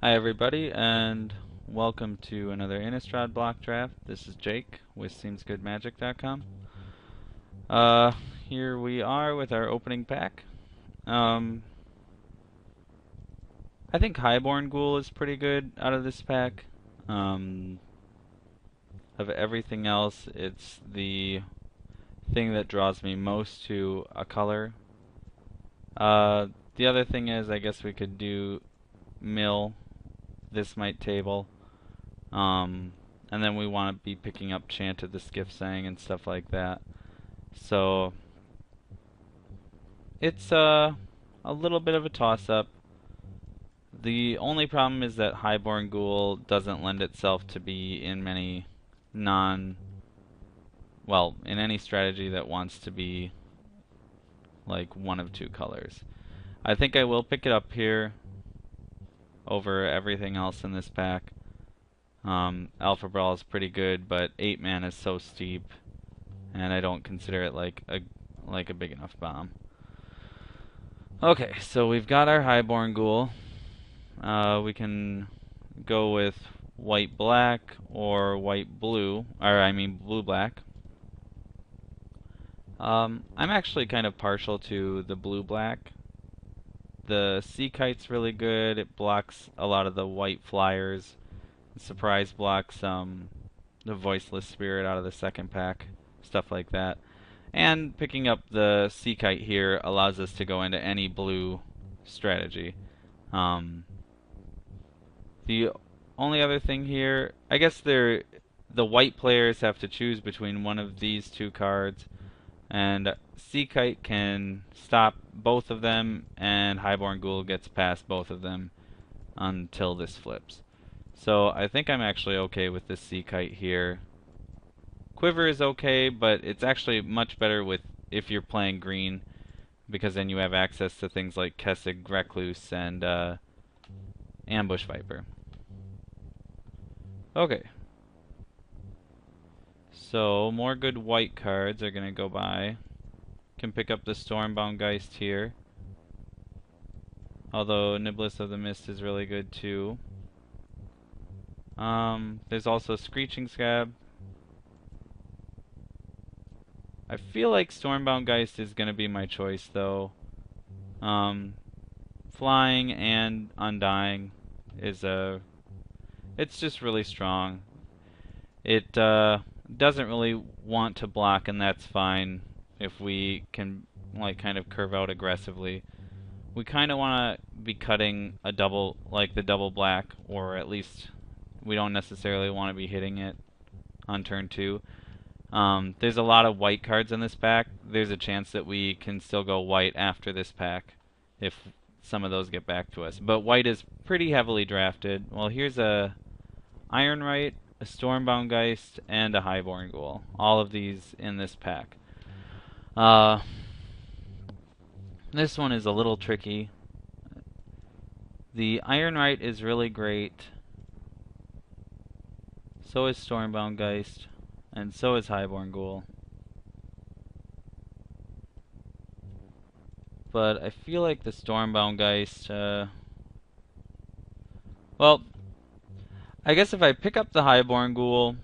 Hi everybody, and welcome to another Innistrad block draft. This is Jake with SeemsGoodMagic.com. Here we are with our opening pack. I think Highborn Ghoul is pretty good out of this pack. Of everything else, it's the thing that draws me most to a color. The other thing is, I guess we could do mill. This might table. And then we want to be picking up Chant of the Skiff-Sang and stuff like that. So it's a little bit of a toss-up. The only problem is that Highborn Ghoul doesn't lend itself to be in many in any strategy that wants to be like one of two colors. I think I will pick it up here over everything else in this pack. Alpha Brawl is pretty good, but 8 mana is so steep, and I don't consider it like a big enough bomb. Okay, so we've got our Highborn Ghoul. We can go with white-black or white-blue, or I mean blue-black. I'm actually kind of partial to the blue-black. The Sea Kite's really good. It blocks a lot of the white flyers. Surprise blocks the Voiceless Spirit out of the second pack, stuff like that. And picking up the Sea Kite here allows us to go into any blue strategy. The only other thing here, I guess the white players have to choose between one of these two cards, and Sea Kite can stop both of them, and Highborn Ghoul gets past both of them until this flips. So I think I'm actually okay with this Sea Kite here. Quiver is okay, but it's actually much better with if you're playing green, because then you have access to things like Kessig, Recluse, and Ambush Viper. Okay. So more good white cards are going to go by. Can pick up the Stormbound Geist here. Although Niblis of the Mist is really good too. There's also Screeching Scab. I feel like Stormbound Geist is going to be my choice, though. Flying and Undying is it's just really strong. It doesn't really want to block, and that's fine if we can kind of curve out aggressively. We kind of want to be cutting a double, like the double black, or at least we don't necessarily want to be hitting it on turn 2. There's a lot of white cards in this pack. There's a chance that we can still go white after this pack if some of those get back to us. But white is pretty heavily drafted. Well, here's a Ironrite, a Stormbound Geist, and a Highborn Ghoul. All of these in this pack. This one is a little tricky. The Ironrite is really great. So is Stormbound Geist, and so is Highborn Ghoul. But I feel like the Stormbound Geist, well, I guess if I pick up the Highborn Ghoul,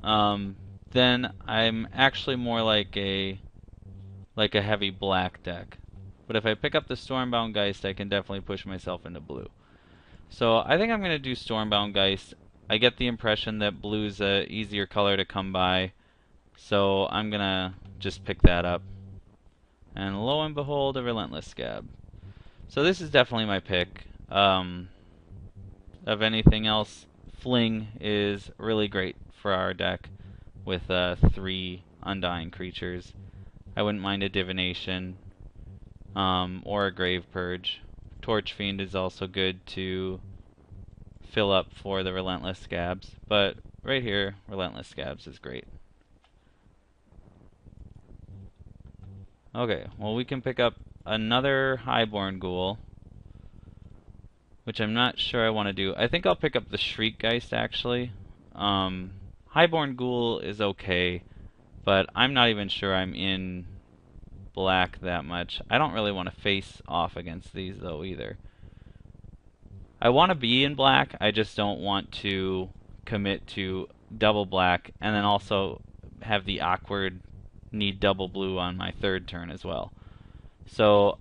then I'm actually more like a heavy black deck. But if I pick up the Stormbound Geist, I can definitely push myself into blue. So I think I'm going to do Stormbound Geist. I get the impression that blue's a easier color to come by, so I'm going to just pick that up. And lo and behold, a Relentless Scab. So this is definitely my pick. Of anything else, Fling is really great for our deck with 3 Undying creatures. I wouldn't mind a Divination or a Grave Purge. Torch Fiend is also good to fill up for the Relentless Scabs, but right here, Relentless Scabs is great. Okay, well we can pick up another Highborn Ghoul, which I'm not sure I want to do. I think I'll pick up the Shriek Geist actually. Highborn Ghoul is okay, but I'm not even sure I'm in black that much. I don't really want to face off against these though either. I want to be in black, I just don't want to commit to double black and then also have the awkward need double blue on my third turn as well. So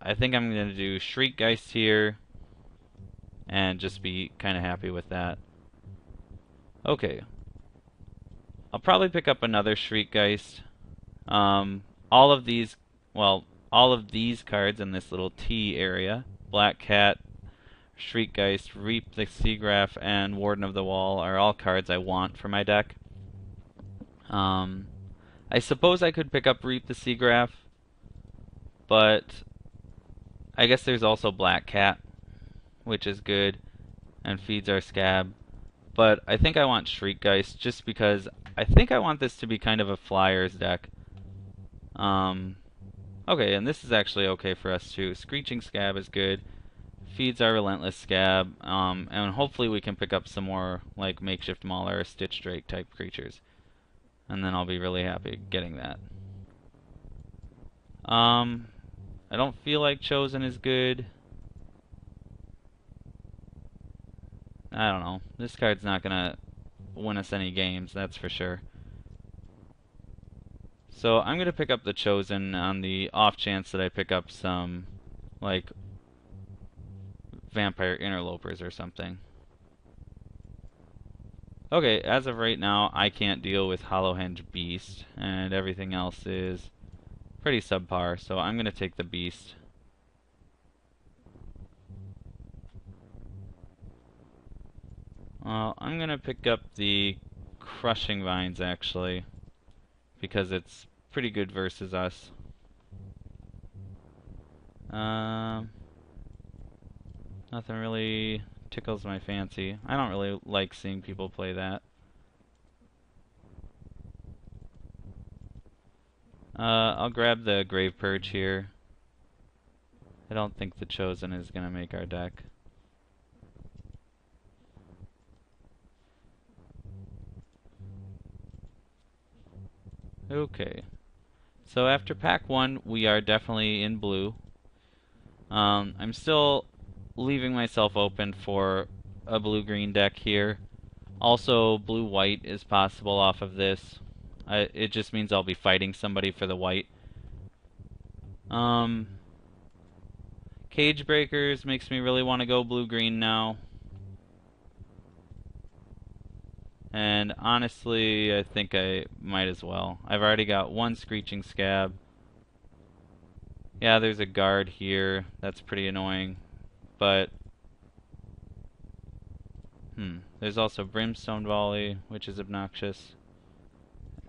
I think I'm going to do Shriekgeist here and just be kind of happy with that. Okay. I'll probably pick up another Shriekgeist. All of these, well, all of these cards in this little T area, Black Cat, Shriekgeist, Reap the Seagraph, and Warden of the Wall are all cards I want for my deck. I suppose I could pick up Reap the Seagraph, but I guess there's also Black Cat, which is good, and feeds our Scab. But I think I want Shriekgeist just because I think I want this to be kind of a flyers deck. Okay, and this is actually okay for us too. Screeching Scab is good. Feeds our Relentless Scab, and hopefully we can pick up some more like Makeshift Mauler or Stitch Drake type creatures. And then I'll be really happy getting that. I don't feel like Chosen is good. I don't know. This card's not gonna win us any games, that's for sure. So I'm gonna pick up the Chosen on the off chance that I pick up some, like, Vampire Interlopers or something. Okay, as of right now, I can't deal with Hollowhenge Beast, and everything else is pretty subpar, so I'm gonna take the Beast. Well, I'm gonna pick up the Crushing Vines actually, because it's pretty good versus us. Nothing really tickles my fancy. I don't really like seeing people play that. I'll grab the Grave Purge here. I don't think the Chosen is gonna make our deck. Okay. So after pack 1, we are definitely in blue. I'm still leaving myself open for a blue-green deck here. Also, blue-white is possible off of this. It just means I'll be fighting somebody for the white. Cage Breakers makes me really want to go blue-green now. And honestly, I think I might as well. I've already got one Screeching Scab. Yeah, there's a guard here. That's pretty annoying. But there's also Brimstone Volley, which is obnoxious.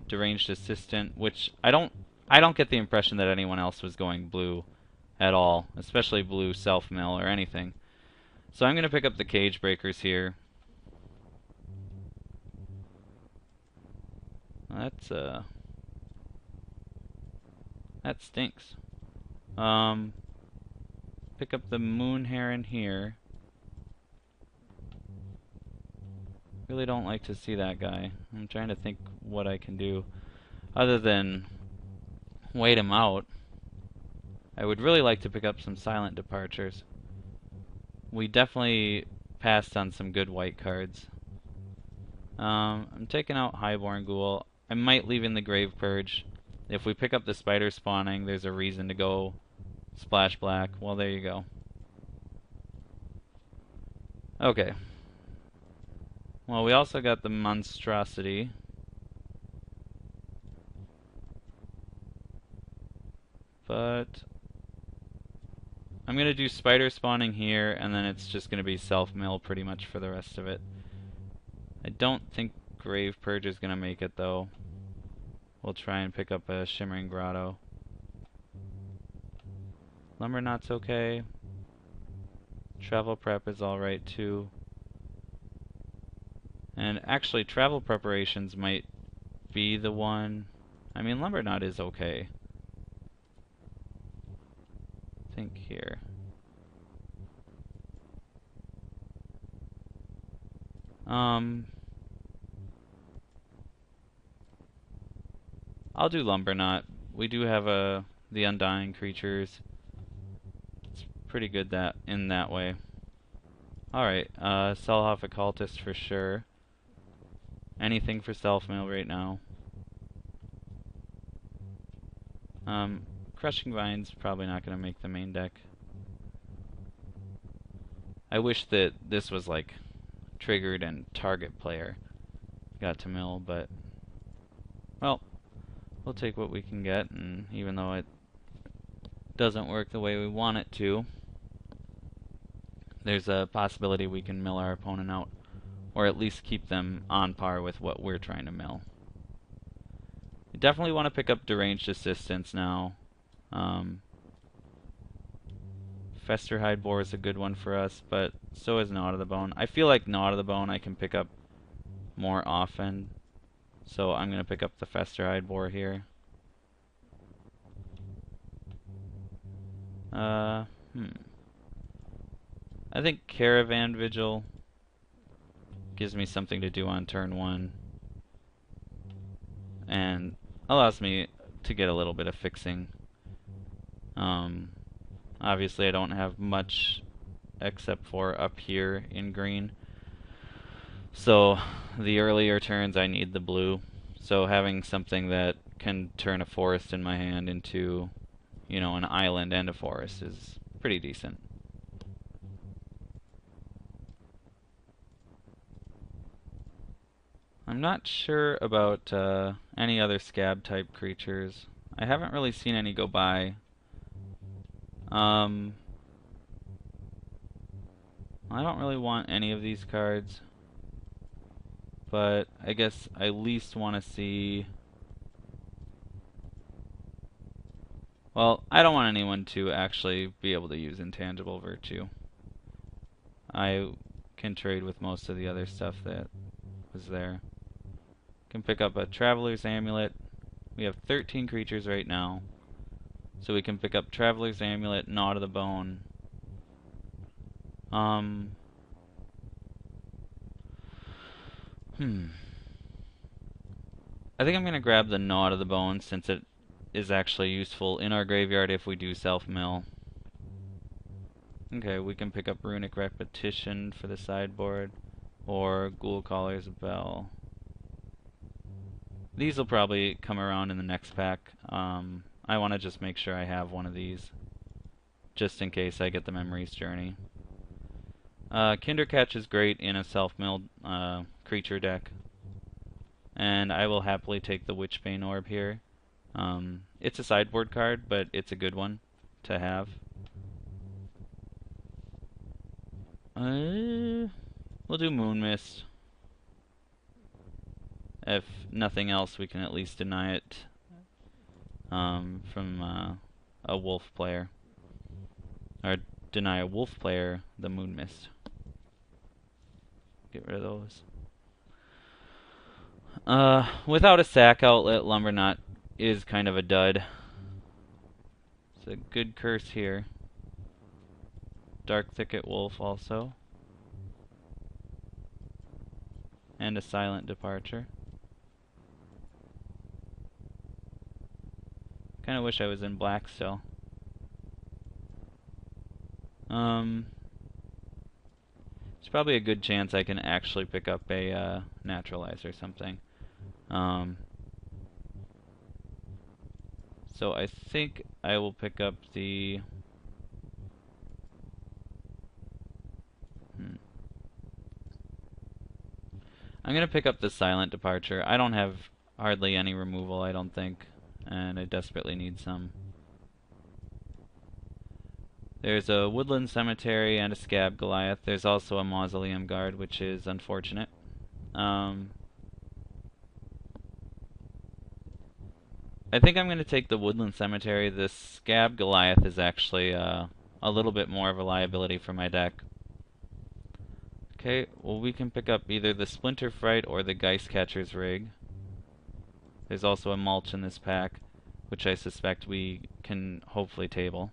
Deranged Assistant, which I don't get the impression that anyone else was going blue at all, especially blue self-mill or anything. So I'm going to pick up the Cage Breakers here. That's that stinks. Pick up the Moon Heron here. Really don't like to see that guy. I'm trying to think what I can do other than wait him out. I would really like to pick up some Silent Departures. We definitely passed on some good white cards. I'm taking out Highborn Ghoul. I might leave in the Grave Purge. If we pick up the Spider Spawning, there's a reason to go Splash Black. Well, there you go. Okay. Well, we also got the Monstrosity. But I'm going to do Spider Spawning here, and then it's just going to be self-mill pretty much for the rest of it. I don't think Grave Purge is going to make it, though. We'll try and pick up a Shimmering Grotto. Lumberknot's okay. Travel Prep is alright, too. And actually, Travel Preparations might be the one. I mean, Lumberknot is okay. Think here. I'll do Lumberknot. We do have the Undying creatures. It's pretty good in that way. Alright, sell off a cultist for sure. Anything for self-mill right now. Crushing Vine's probably not going to make the main deck. I wish that this was like triggered and target player got to mill, but well, we'll take what we can get, and even though it doesn't work the way we want it to, there's a possibility we can mill our opponent out, or at least keep them on par with what we're trying to mill. You definitely want to pick up Deranged Assistance now. Festerhide Boar is a good one for us, but so is Gnaw to the Bone. I feel like Gnaw to the Bone I can pick up more often, so I'm going to pick up the Festerhide Boar here. I think Caravan Vigil gives me something to do on turn 1 and allows me to get a little bit of fixing. Obviously I don't have much except for up here in green, so the earlier turns I need the blue, so having something that can turn a forest in my hand into, you know, an island and a forest is pretty decent. I'm not sure about any other scab type creatures. I haven't really seen any go by. I don't really want any of these cards, but I guess I at least want to see... Well, I don't want anyone to actually be able to use Intangible Virtue. I can trade with most of the other stuff that was there. Can pick up a Traveler's Amulet. We have 13 creatures right now, so we can pick up Traveler's Amulet, Gnaw to the Bone. I think I'm going to grab the Gnaw to the Bone since it is actually useful in our graveyard if we do self-mill. Okay, we can pick up Runic Repetition for the sideboard, or Ghoul Caller's Bell. These will probably come around in the next pack. I want to just make sure I have one of these, just in case I get the Memory's Journey. Kindercatch is great in a self-milled creature deck, and I will happily take the Witchbane Orb here. It's a sideboard card, but it's a good one to have. We'll do Moonmist. If nothing else, we can at least deny it from a wolf player. Or deny a wolf player the Moonmist. Get rid of those. Without a sack outlet, Lumberknot is kind of a dud. It's a good curse here. Dark Thicket Wolf also. And a Silent Departure. Kinda wish I was in black still. There's probably a good chance I can actually pick up a Naturalize or something. So I think I will pick up the... I'm going to pick up the Silent Departure. I don't have hardly any removal, I don't think, and I desperately need some. There's a Woodland Cemetery and a Scab Goliath. There's also a Mausoleum Guard, which is unfortunate. I think I'm going to take the Woodland Cemetery. The Scab Goliath is actually a little bit more of a liability for my deck. Okay, well we can pick up either the Splinter Fright or the Geistcatcher's Rig. There's also a Mulch in this pack, which I suspect we can hopefully table.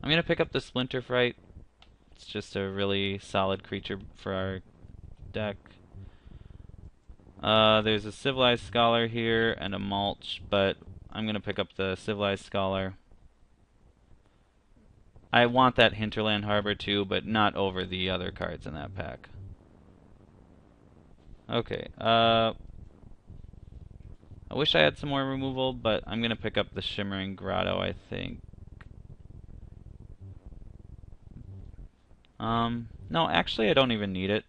I'm going to pick up the Splinter Fright. It's just a really solid creature for our deck. There's a Civilized Scholar here and a Mulch, but I'm going to pick up the Civilized Scholar. I want that Hinterland Harbor too, but not over the other cards in that pack. Okay, I wish I had some more removal, but I'm gonna pick up the Shimmering Grotto, I think. No, actually I don't even need it.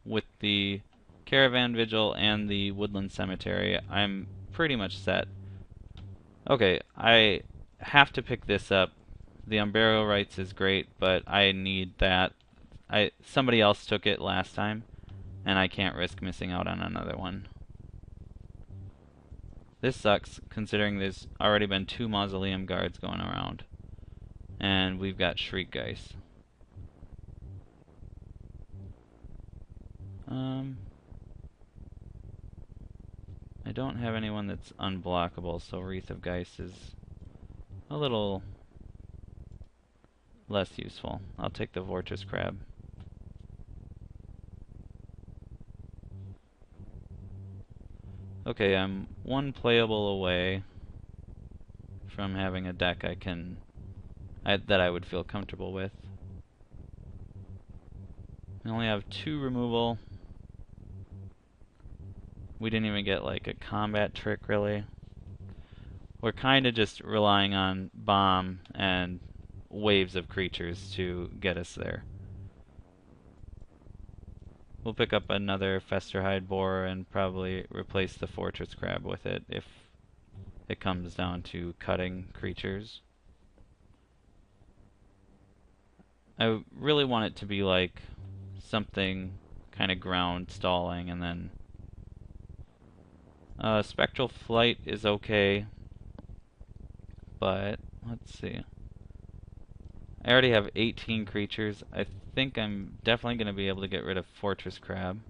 With the Caravan Vigil and the Woodland Cemetery, I'm pretty much set. Okay, I have to pick this up. The Umbero Rites is great, but I need that. Somebody else took it last time, and I can't risk missing out on another one. This sucks, considering there's already been 2 Mausoleum Guards going around. And we've got Shriekgeist. I don't have anyone that's unblockable, so Wreath of Geist is a little less useful. I'll take the Fortress Crab. Okay, I'm 1 playable away from having a deck that I would feel comfortable with. I only have 2 removal. We didn't even get like a combat trick, really. We're kind of just relying on bomb and waves of creatures to get us there. We'll pick up another Festerhide Boar and probably replace the Fortress Crab with it if it comes down to cutting creatures. I really want it to be like something kind of ground stalling, and then Spectral Flight is okay, but let's see. I already have 18 creatures. I think I'm definitely going to be able to get rid of Fortress Crab.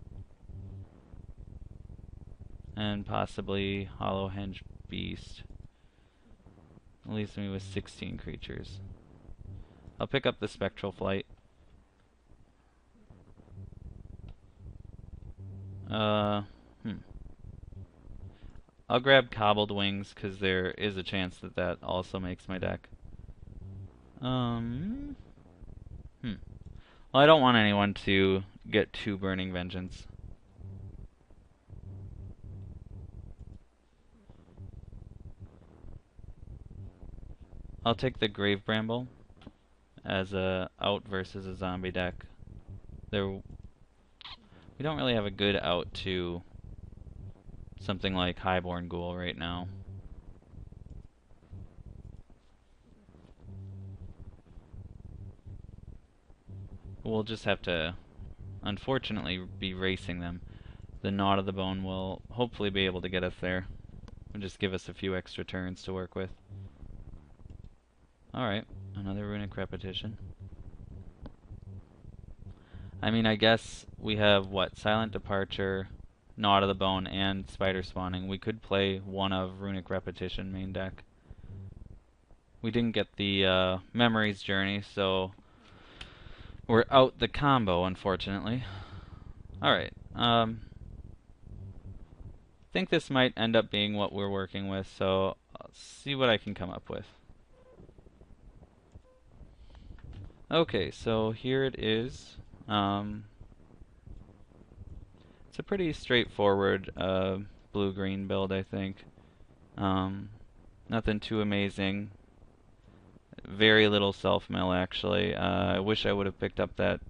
And possibly Hollowhenge Beast. That leaves me with 16 creatures. I'll pick up the Spectral Flight. I'll grab Cobbled Wings, because there is a chance that that also makes my deck. Well, I don't want anyone to get 2 Burning Vengeance. I'll take the Grave Bramble as a out versus a zombie deck. We don't really have a good out to something like Highborn Ghoul right now. We'll just have to, unfortunately, be racing them. The Gnawed of the Bone will hopefully be able to get us there. It'll just give us a few extra turns to work with. Alright, another Runic Repetition. I mean, I guess we have, what, Silent Departure, Gnawed of the Bone, and Spider Spawning. We could play one of Runic Repetition main deck. We didn't get the Memories Journey, so we're out the combo, unfortunately. Alright, I think this might end up being what we're working with, so I'll see what I can come up with. Okay, so here it is. It's a pretty straightforward blue-green build, I think. Nothing too amazing. Very little self-mill, actually. I wish I would have picked up that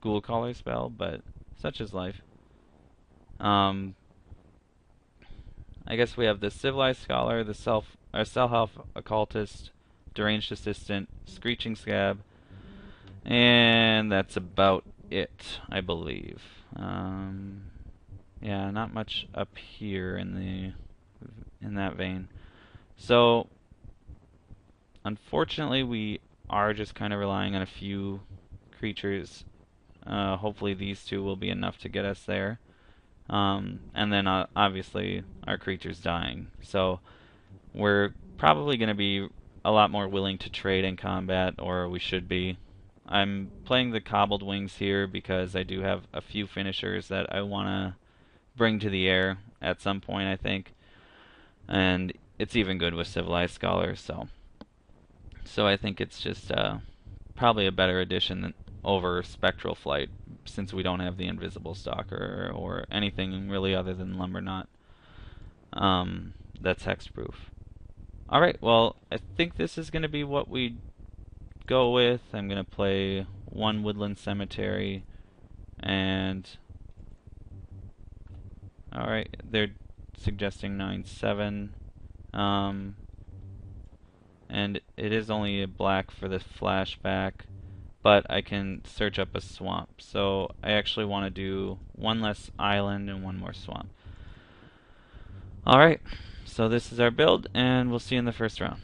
Ghoul Caller spell, but such is life. I guess we have the Civilized Scholar, the Self-Help Occultist, Deranged Assistant, Screeching Scab, and that's about it, I believe. Yeah, not much up here in that vein. So, unfortunately, we are just kind of relying on a few creatures. Hopefully these 2 will be enough to get us there. And then obviously our creatures dying. So we're probably going to be a lot more willing to trade in combat, or we should be. I'm playing the Cobbled Wings here because I do have a few finishers that I want to bring to the air at some point, I think. And it's even good with Civilized Scholars, so So I think it's just probably a better addition than over Spectral Flight, since we don't have the Invisible Stalker or anything really other than Lumber Knot that's hexproof. Alright, well, I think this is going to be what we go with. I'm going to play one Woodland Cemetery, and alright, they're suggesting 9/7. And it is only a black for the flashback, but I can search up a swamp. So I actually want to do one less island and one more swamp. Alright, so this is our build, and we'll see you in the first round.